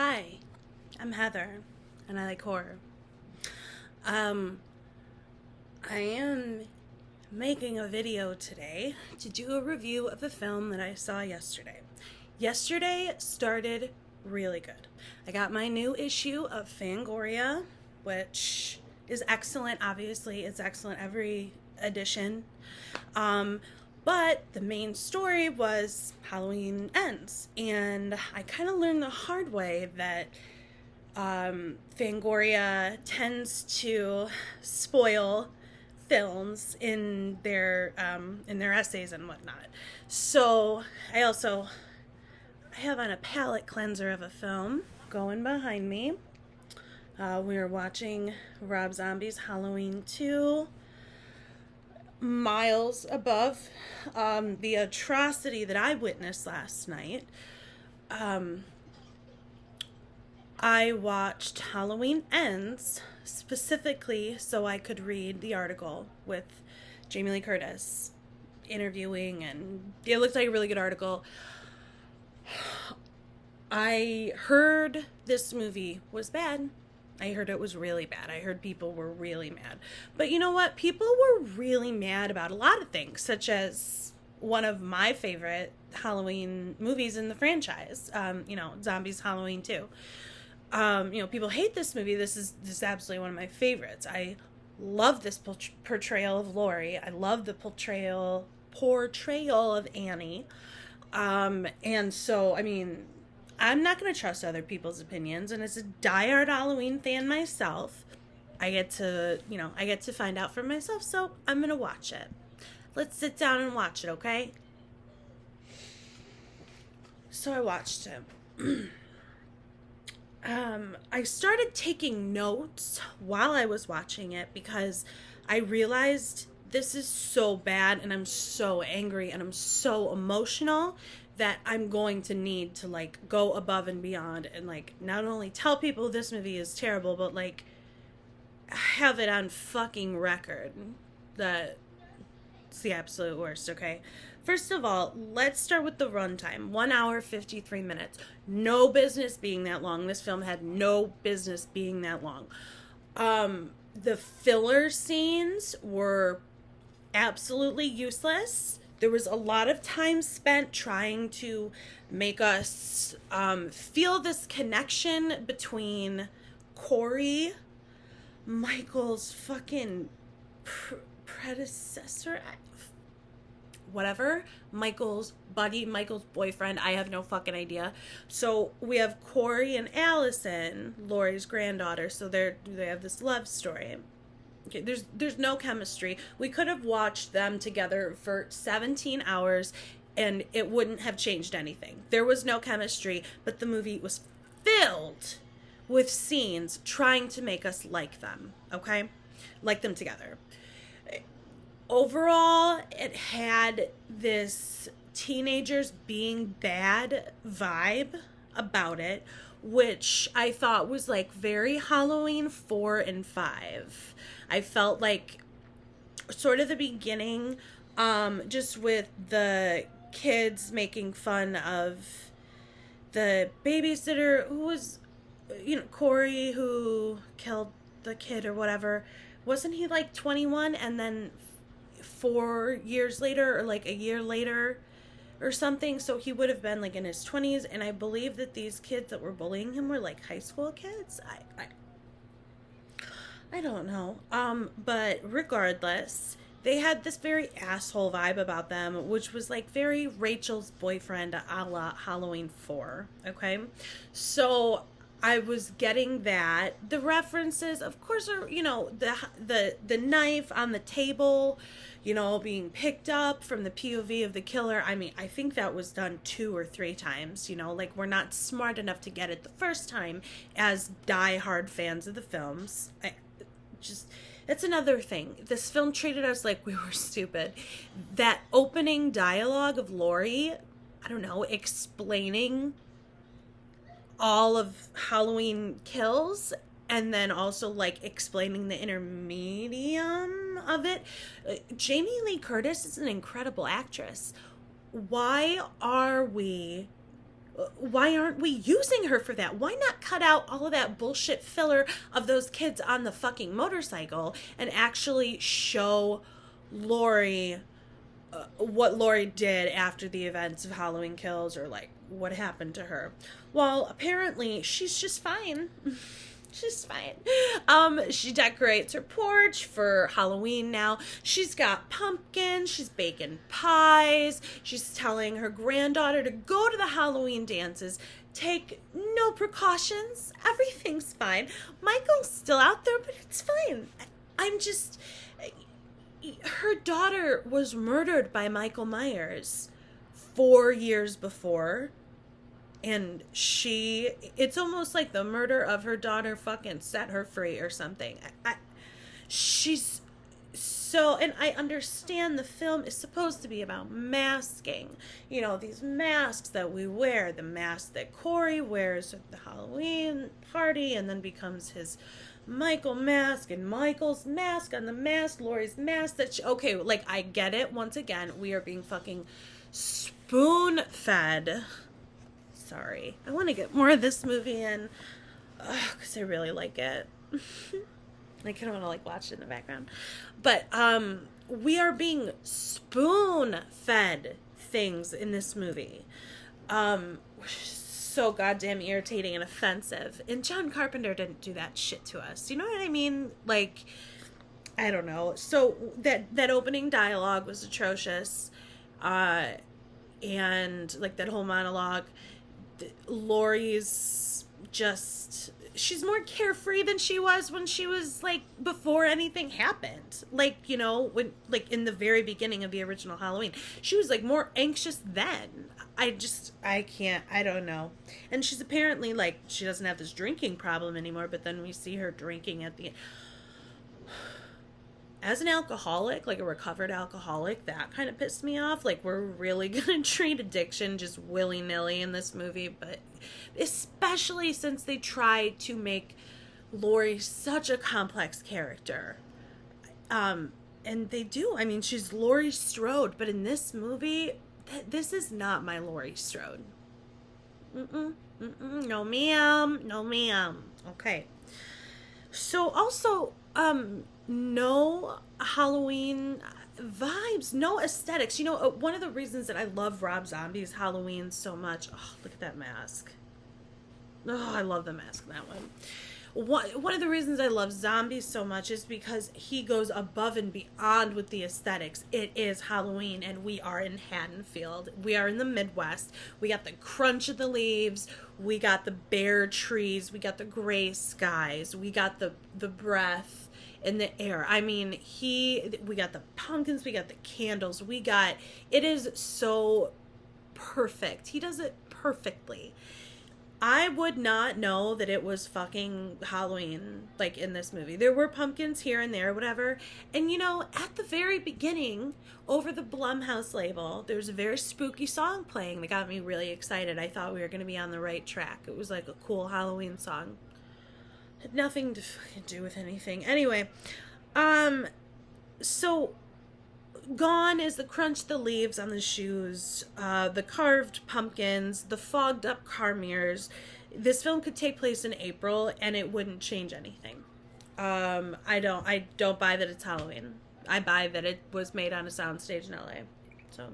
Hi, I'm Heather, and I like horror. Um, I am making a video today to do a review of a film that I saw yesterday. Yesterday started really good. I got my new issue of Fangoria, which is excellent. Obviously, it's excellent every edition. Um, but the main story was Halloween Ends, and I kind of learned the hard way that Fangoria tends to spoil films in their essays and whatnot. So I have on a palate cleanser of a film going behind me. We are watching Rob Zombie's Halloween 2, miles above the atrocity that I witnessed last night. I watched Halloween Ends specifically so I could read the article with Jamie Lee Curtis interviewing, and it looked like a really good article. I heard this movie was bad. I heard it was really bad. I heard people were really mad. But you know what? People were really mad about a lot of things, such as one of my favorite Halloween movies in the franchise, Zombies Halloween 2. People hate this movie. This is absolutely one of my favorites. I love this portrayal of Laurie. I love the portrayal of Annie. And so, I'm not going to trust other people's opinions. And as a diehard Halloween fan myself, I get to find out for myself. So I'm going to watch it. Let's sit down and watch it, okay? So I watched it. I started taking notes while I was watching it because I realized this is so bad and I'm so angry and I'm so emotional that I'm going to need to go above and beyond and not only tell people this movie is terrible, but have it on fucking record that it's the absolute worst, okay? First of all, let's start with the runtime. 1 hour, 53 minutes. No business being that long. This film had no business being that long. The filler scenes were absolutely useless. There was a lot of time spent trying to make us feel this connection between Corey, Michael's fucking predecessor, whatever, Michael's buddy, Michael's boyfriend, I have no fucking idea. So we have Corey and Allison, Laurie's granddaughter, so they have this love story. Okay, there's no chemistry. We could have watched them together for 17 hours and it wouldn't have changed anything. There was no chemistry, but the movie was filled with scenes trying to make us like them, okay? Like them together. Overall, it had this teenagers being bad vibe about it, which I thought was very Halloween 4 and 5. I felt like sort of the beginning, just with the kids making fun of the babysitter who was, Corey, who killed the kid or whatever. Wasn't he 21 and then 4 years later or a year later or something, so he would have been in his 20s, and I believe that these kids that were bullying him were high school kids. I don't know, but regardless, they had this very asshole vibe about them, which was very Rachel's boyfriend a la Halloween 4, okay? So I was getting that. The references, of course, are, the knife on the table, being picked up from the POV of the killer. I think that was done 2 or 3 times, we're not smart enough to get it the first time as diehard fans of the films. That's another thing. This film treated us like we were stupid. That opening dialogue of Laurie, explaining all of Halloween kills and then also explaining the intermedium of it. Jamie Lee Curtis is an incredible actress. Why are we Why aren't we using her for that? Why not cut out all of that bullshit filler of those kids on the fucking motorcycle and actually show Laurie what Laurie did after the events of Halloween Kills, or like what happened to her? Well, apparently she's just fine. She's fine. She decorates her porch for Halloween now. She's got pumpkins. She's baking pies. She's telling her granddaughter to go to the Halloween dances. Take no precautions. Everything's fine. Michael's still out there, but it's fine. I'm just... Her daughter was murdered by Michael Myers 4 years before. And it's almost like the murder of her daughter fucking set her free or something. She's so, and I understand the film is supposed to be about masking. You know, these masks that we wear, the mask that Corey wears at the Halloween party and then becomes his Michael mask, and Michael's mask on the mask, Laurie's mask. Okay, like, I get it. Once again, we are being fucking spoon-fed. Sorry. I want to get more of this movie in, because I really like it. I kind of want to, like, watch it in the background. But, we are being spoon-fed things in this movie. So goddamn irritating and offensive. And John Carpenter didn't do that shit to us. You know what I mean? Like, I don't know. So, that opening dialogue was atrocious. And, like, that whole monologue... Laurie's just, she's more carefree than she was when she was, like, before anything happened. Like, you know, when, like, in the very beginning of the original Halloween, she was, like, more anxious then. I don't know. And she's apparently, like, she doesn't have this drinking problem anymore, but then we see her drinking at the end. As an alcoholic, like a recovered alcoholic, that kind of pissed me off. Like, we're really gonna treat addiction just willy-nilly in this movie, but especially since they try to make Laurie such a complex character. And they do. I mean, she's Laurie Strode, but in this movie, this is not my Laurie Strode. No ma'am. No ma'am. Okay. So also, no Halloween vibes, no aesthetics. You know, one of the reasons that I love Rob Zombie's Halloween so much, oh, look at that mask. Oh, I love the mask in that one. One of the reasons I love Zombie so much is because he goes above and beyond with the aesthetics. It is Halloween, and we are in Haddonfield. We are in the Midwest. We got the crunch of the leaves. We got the bare trees. We got the gray skies. We got the breath in the air. I mean, we got the pumpkins. We got the candles. It is so perfect. He does it perfectly. I would not know that it was fucking Halloween, like, in this movie. There were pumpkins here and there, whatever. And, you know, at the very beginning, over the Blumhouse label, there was a very spooky song playing that got me really excited. I thought we were going to be on the right track. It was, like, a cool Halloween song. Had nothing to fucking do with anything. Anyway, so... gone is the crunch the leaves on the shoes, the carved pumpkins, the fogged up car mirrors. This film could take place in April and it wouldn't change anything. I don't buy that it's Halloween. I buy that it was made on a soundstage in LA. So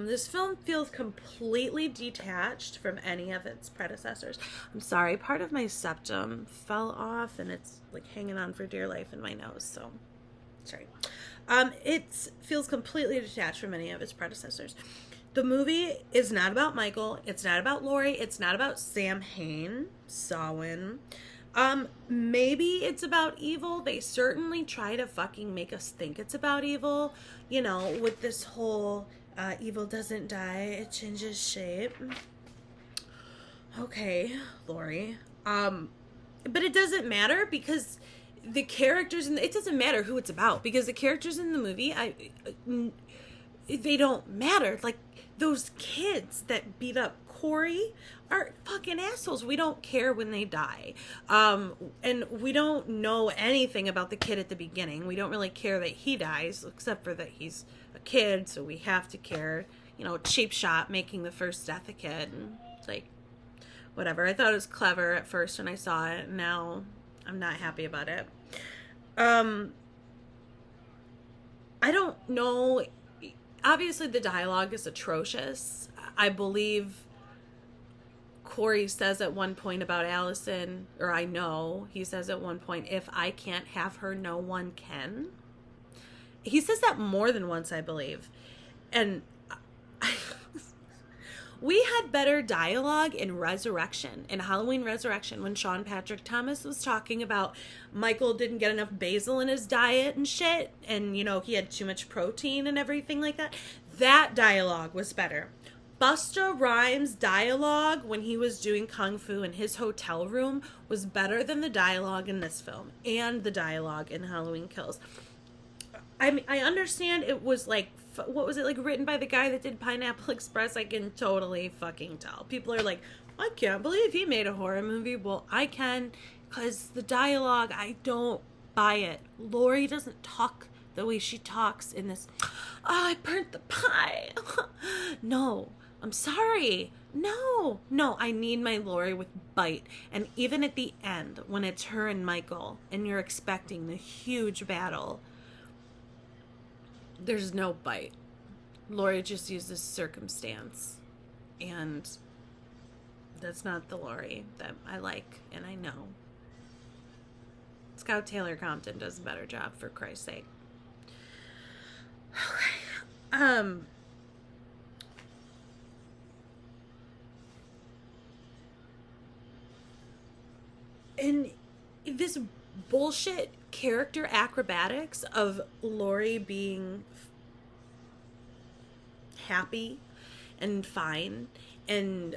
this film feels completely detached from any of its predecessors. I'm sorry, part of my septum fell off and it's like hanging on for dear life in my nose, so sorry. It feels completely detached from any of its predecessors. The movie is not about Michael, it's not about Laurie, it's not about Sam Hain, Samhain. Maybe it's about evil. They certainly try to fucking make us think it's about evil, you know, with this whole evil doesn't die, it changes shape. Okay, Laurie. But it doesn't matter because the characters it doesn't matter who it's about because the characters in the movie, they don't matter. Like those kids that beat up Corey are fucking assholes. We don't care when they die. And we don't know anything about the kid at the beginning. We don't really care that he dies, except for that he's a kid, so we have to care. You know, cheap shot, making the first death a kid. It's like, whatever. I thought it was clever at first when I saw it. Now I'm not happy about it. I don't know. Obviously, the dialogue is atrocious. I believe Corey says at one point about Allison, or I know he says at one point, if I can't have her, no one can. He says that more than once, I believe. And we had better dialogue in Resurrection, in Halloween Resurrection, when Sean Patrick Thomas was talking about Michael didn't get enough basil in his diet and shit, and, you know, he had too much protein and everything like that. That dialogue was better. Busta Rhymes' dialogue when he was doing Kung Fu in his hotel room was better than the dialogue in this film, and the dialogue in Halloween Kills. I mean, I understand it was like, what was it, like, written by the guy that did Pineapple Express? I can totally fucking tell. People are like, I can't believe he made a horror movie. Well, I can, because the dialogue, I don't buy it. Laurie doesn't talk the way she talks in this. Oh, I burnt the pie. No, I'm sorry. No, I need my Laurie with bite. And even at the end, when it's her and Michael, and you're expecting the huge battle, there's no bite. Laurie just uses circumstance. And that's not the Laurie that I like, and I know. Scout Taylor Compton does a better job, for Christ's sake. Okay. And this bullshit character acrobatics of Laurie being happy and fine and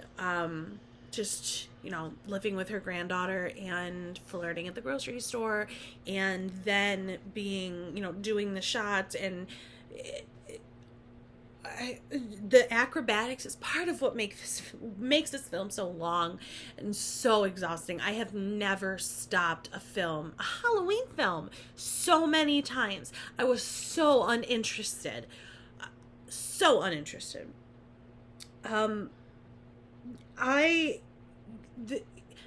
just, you know, living with her granddaughter and flirting at the grocery store and then being, you know, doing the shots, and the acrobatics is part of what makes this film so long and so exhausting. I have never stopped a Halloween film, so many times. I was so uninterested.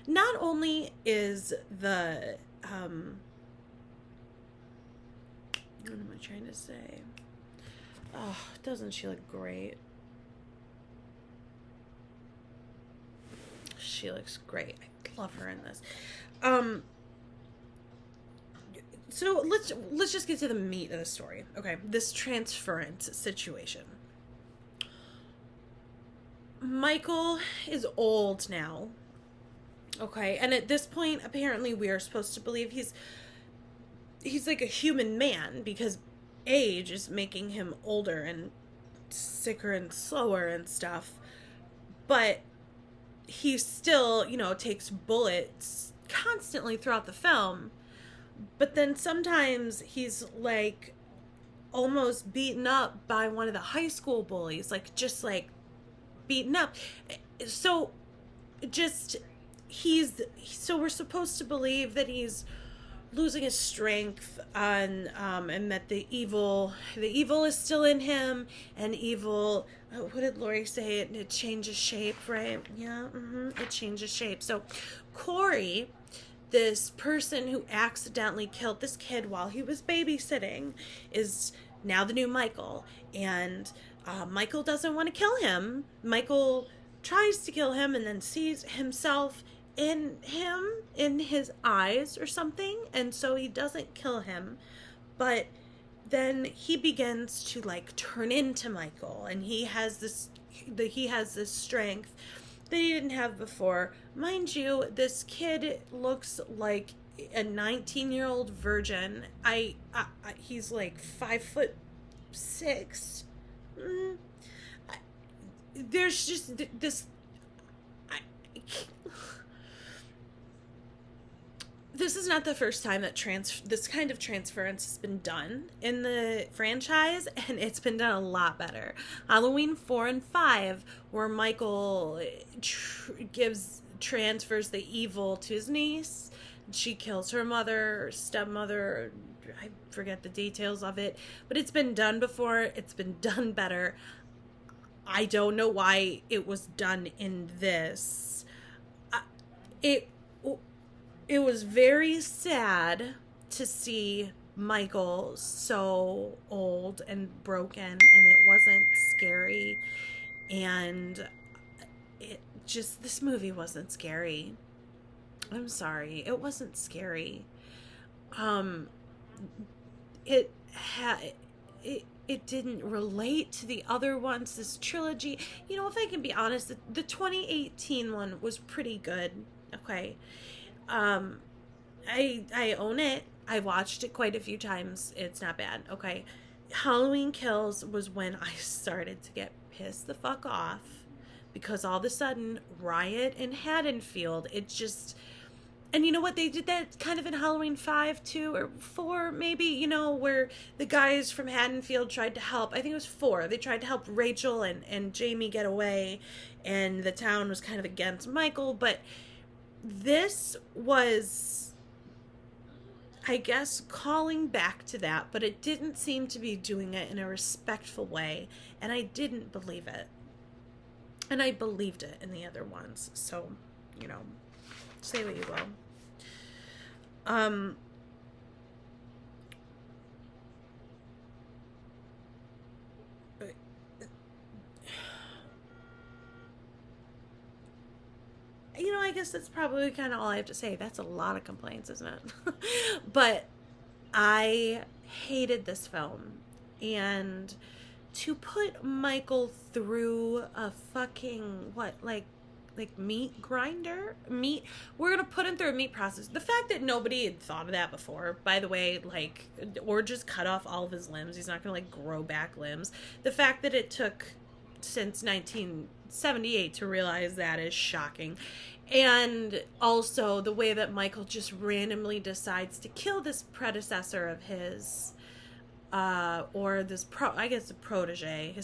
Not only is the, what am I trying to say? Oh, doesn't she look great? She looks great. I love her in this. So let's just get to the meat of the story. Okay, this transference situation. Michael is old now. Okay, and at this point, apparently we are supposed to believe he's like a human man, because age is making him older and sicker and slower and stuff. But he still, you know, takes bullets constantly throughout the film. But then sometimes he's like almost beaten up by one of the high school bullies, like just like beaten up. So we're supposed to believe that he's losing his strength and that the evil is still in him, and evil, what did Laurie say? It changes shape, right? Yeah, it changes shape. So Corey, this person who accidentally killed this kid while he was babysitting, is now the new Michael, and Michael doesn't want to kill him. Michael tries to kill him and then sees himself in his eyes or something, and so he doesn't kill him, but then he begins to like turn into Michael, and he has this strength that he didn't have before. Mind you, this kid looks like a 19-year-old virgin. He's like 5'6". There's just this. this is not the first time that this kind of transference has been done in the franchise, and it's been done a lot better. Halloween 4 and 5, where Michael transfers the evil to his niece. She kills her mother or stepmother. I forget the details of it, but it's been done before. It's been done better. I don't know why it was done in this. It was very sad to see Michael so old and broken, and it wasn't scary. And this movie wasn't scary. I'm sorry, it wasn't scary. Um, it had it didn't relate to the other ones. This trilogy, if I can be honest, the 2018 one was pretty good. Okay, I own it. I watched it quite a few times. It's not bad. Okay, Halloween Kills was when I started to get pissed the fuck off, because all of a sudden Riot in Haddonfield, it just. And you know what? They did that kind of in Halloween 5, too, or 4, maybe, where the guys from Haddonfield tried to help. I think it was 4. They tried to help Rachel and Jamie get away, and the town was kind of against Michael. But this was, I guess, calling back to that, but it didn't seem to be doing it in a respectful way, and I didn't believe it. And I believed it in the other ones. So, say what you will. I guess that's probably kind of all I have to say. That's a lot of complaints, isn't it? But I hated this film. And to put Michael through a fucking, meat grinder? We're going to put him through a meat process. The fact that nobody had thought of that before, by the way, or just cut off all of his limbs. He's not going to, grow back limbs. The fact that it took since 1978 to realize that is shocking. And also the way that Michael just randomly decides to kill this predecessor of his, or this, his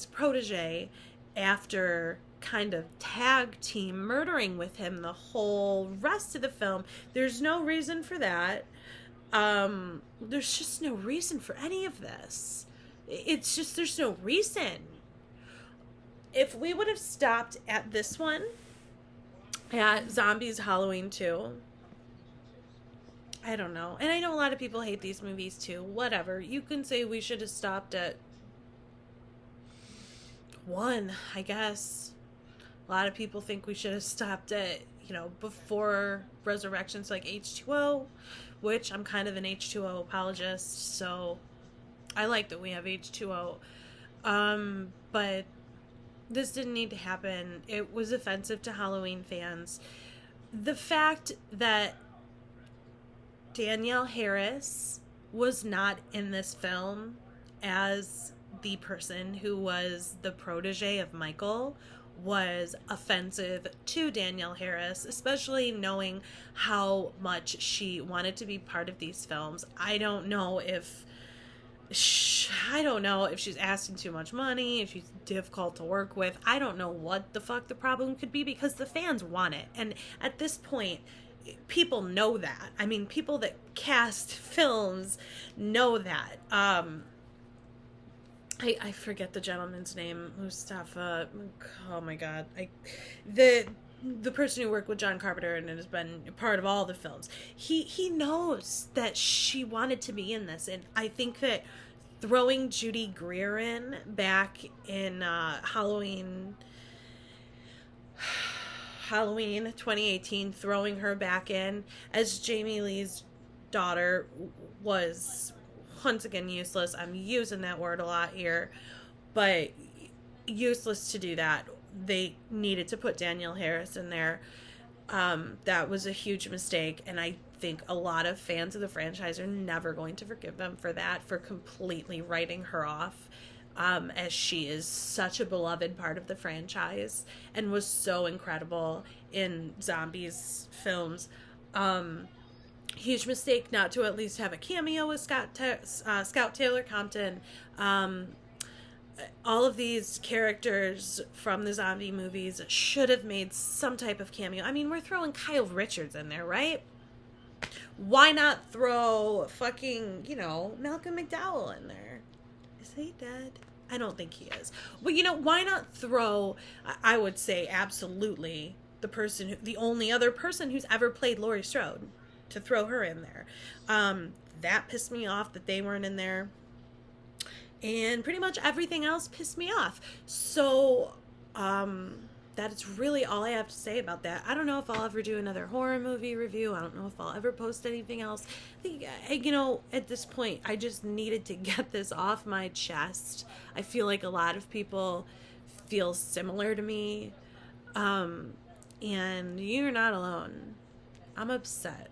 protege, after kind of tag team murdering with him the whole rest of the film. There's no reason for that. There's just no reason for any of this. It's just, there's no reason. If we would have stopped at this one, at Zombies Halloween 2, I don't know. And I know a lot of people hate these movies too. Whatever. You can say we should have stopped at 1, I guess. A lot of people think we should have stopped at, before Resurrections, like H2O, which I'm kind of an H2O apologist, so I like that we have H2O. But this didn't need to happen. It was offensive to Halloween fans. The fact that Danielle Harris was not in this film as the person who was the protege of Michael was offensive to Danielle Harris, especially knowing how much she wanted to be part of these films. I don't know if she's asking too much money, if she's difficult to work with. I don't know what the fuck the problem could be, because the fans want it. And at this point, people know that. I mean, people that cast films know that. I forget the gentleman's name, Mustafa. Oh my god. The person who worked with John Carpenter and has been part of all the films. He knows that she wanted to be in this, and I think that throwing Judy Greer in back in Halloween 2018, throwing her back in as Jamie Lee's daughter was once again useless. I'm using that word a lot here, but useless to do that. They needed to put Danielle Harris in there. That was a huge mistake, and I think a lot of fans of the franchise are never going to forgive them for that, for completely writing her off, as she is such a beloved part of the franchise and was so incredible in Zombies films. Huge mistake not to at least have a cameo with Scout Taylor Compton. Um, all of these characters from the zombie movies should have made some type of cameo. I mean, we're throwing Kyle Richards in there, right? Why not throw fucking, Malcolm McDowell in there? Is he dead? I don't think he is. But, why not throw, I would say absolutely, the only other person who's ever played Laurie Strode, to throw her in there. That pissed me off that they weren't in there. And pretty much everything else pissed me off. So, that is really all I have to say about that. I don't know if I'll ever do another horror movie review. I don't know if I'll ever post anything else. I think, at this point, I just needed to get this off my chest. I feel like a lot of people feel similar to me. And you're not alone. I'm upset,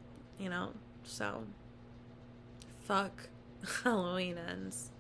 so fuck Halloween ends.